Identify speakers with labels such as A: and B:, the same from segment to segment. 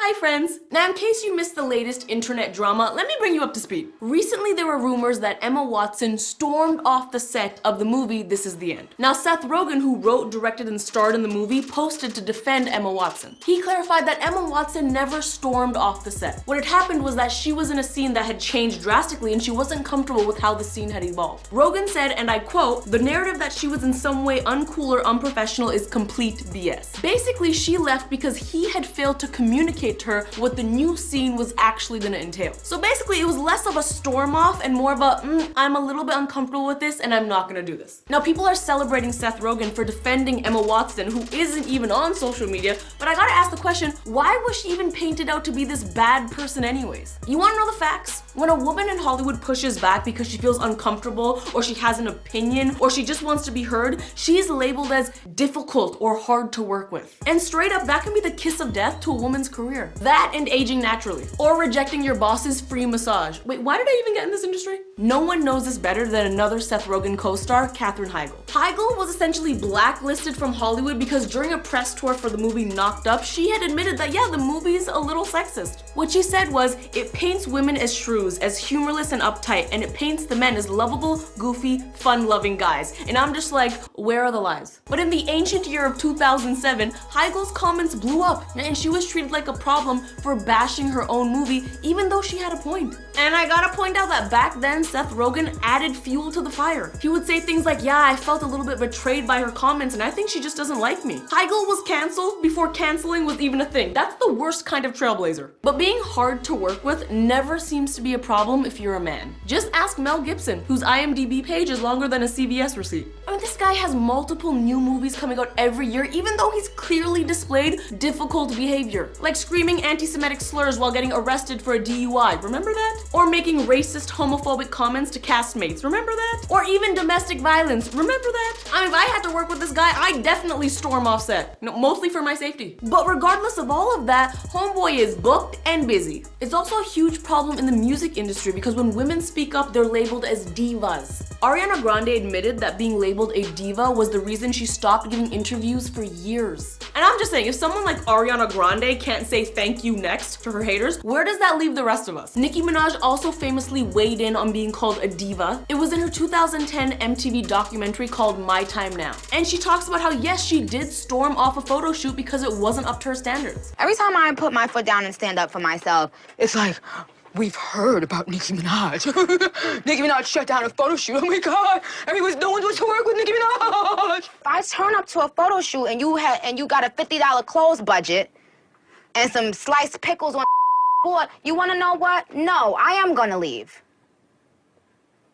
A: Hi friends! Now in case you missed the latest internet drama, let me bring you up to speed. Recently there were rumors that Emma Watson stormed off the set of the movie This Is the End. Now Seth Rogen, who wrote, directed, and starred in the movie, posted to defend Emma Watson. He clarified that Emma Watson never stormed off the set. What had happened was that she was in a scene that had changed drastically and she wasn't comfortable with how the scene had evolved. Rogen said, and I quote, "The narrative that she was in some way uncool or unprofessional is complete BS." Basically, she left because he had failed to communicate to her what the new scene was actually gonna entail. So basically, it was less of a storm off and more of a, I'm a little bit uncomfortable with this and I'm not gonna do this. Now, people are celebrating Seth Rogen for defending Emma Watson, who isn't even on social media, but I gotta ask the question, why was she even painted out to be this bad person anyways? You wanna know the facts? When a woman in Hollywood pushes back because she feels uncomfortable or she has an opinion or she just wants to be heard, she's labeled as difficult or hard to work with. And straight up, that can be the kiss of death to a woman's career. That and aging naturally. Or rejecting your boss's free massage. Wait, why did I even get in this industry? No one knows this better than another Seth Rogen co-star, Katherine Heigl. Heigl was essentially blacklisted from Hollywood because during a press tour for the movie Knocked Up, she had admitted that yeah, the movie's a little sexist. What she said was, it paints women as shrews, as humorless and uptight, and it paints the men as lovable, goofy, fun-loving guys. And I'm just like, where are the lies? But in the ancient year of 2007, Heigl's comments blew up, and she was treated like a problem for bashing her own movie, even though she had a point. And I gotta point out that back then, Seth Rogen added fuel to the fire. He would say things like, yeah, I felt a little bit betrayed by her comments and I think she just doesn't like me. Heigl was canceled before canceling was even a thing. That's the worst kind of trailblazer. But being hard to work with never seems to be a problem if you're a man. Just ask Mel Gibson, whose IMDb page is longer than a CVS receipt. I mean, this guy has multiple new movies coming out every year, even though he's clearly displayed difficult behavior. Like screaming anti-Semitic slurs while getting arrested for a DUI, remember that? Or making racist, homophobic comments to castmates, remember that? Or even domestic violence, remember that? I mean, if I had to work with this guy, I'd definitely storm off set. You know, mostly for my safety. But regardless of all of that, homeboy is booked and busy. It's also a huge problem in the music industry because when women speak up, they're labeled as divas. Ariana Grande admitted that being labeled a diva was the reason she stopped giving interviews for years. And I'm just saying, if someone like Ariana Grande can't say thank you next to her haters, where does that leave the rest of us? Nicki Minaj also famously weighed in on being called a diva. It was in her 2010 MTV documentary called My Time Now. And she talks about how yes, she did storm off a photo shoot because it wasn't up to her standards.
B: Every time I put my foot down and stand up for myself, it's like, we've heard about Nicki Minaj. Nicki Minaj shut down a photo shoot. Oh my God, no one wants to work with Nicki Minaj. If I turn up to a photo shoot and you got a $50 clothes budget and some sliced pickles on board, you want to know what? No, I am gonna leave.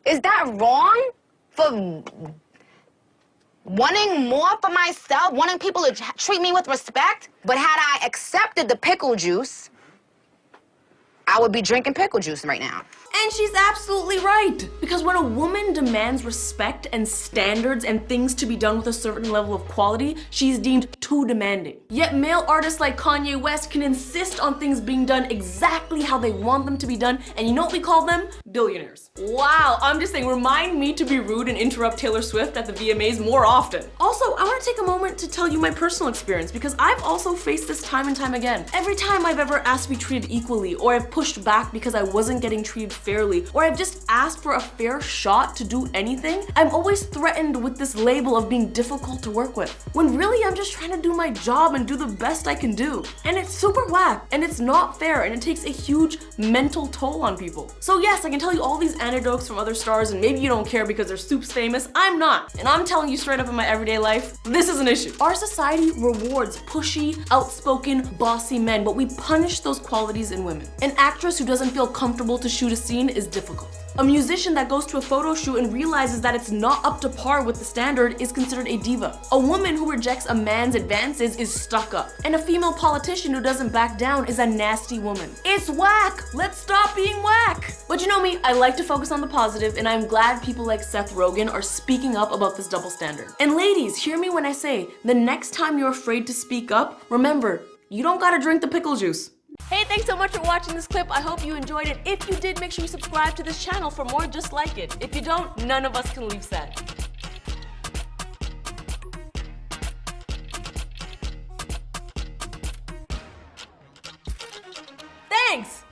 B: Is that wrong for wanting more for myself, wanting people to treat me with respect? But had I accepted the pickle juice, I would be drinking pickle juice right now.
A: And she's absolutely right. Because when a woman demands respect and standards and things to be done with a certain level of quality, she's deemed too demanding. Yet male artists like Kanye West can insist on things being done exactly how they want them to be done, and you know what we call them? Billionaires. Wow, I'm just saying, remind me to be rude and interrupt Taylor Swift at the VMAs more often. Also, I want to take a moment to tell you my personal experience because I've also faced this time and time again. Every time I've ever asked to be treated equally, or I've pushed back because I wasn't getting treated fairly, or I've just asked for a fair shot to do anything, I'm always threatened with this label of being difficult to work with. When really I'm just trying to do my job and do the best I can do. And it's super whack, and it's not fair, and it takes a huge mental toll on people. So yes, I can tell you all these anecdotes from other stars, and maybe you don't care because they're Soups famous. I'm not. And I'm telling you straight up in my everyday life, this is an issue. Our society rewards pushy, outspoken, bossy men, but we punish those qualities in women. An actress who doesn't feel comfortable to shoot a scene is difficult. A musician that goes to a photo shoot and realizes that it's not up to par with the standard is considered a diva. A woman who rejects a man's advances is stuck up. And a female politician who doesn't back down is a nasty woman. It's whack! Let's stop being whack! But you know me, I like to focus on the positive, and I'm glad people like Seth Rogen are speaking up about this double standard. And ladies, hear me when I say, the next time you're afraid to speak up, remember, you don't gotta drink the pickle juice. Hey, thanks so much for watching this clip. I hope you enjoyed it. If you did, make sure you subscribe to this channel for more just like it. If you don't, none of us can leave sad. Thanks!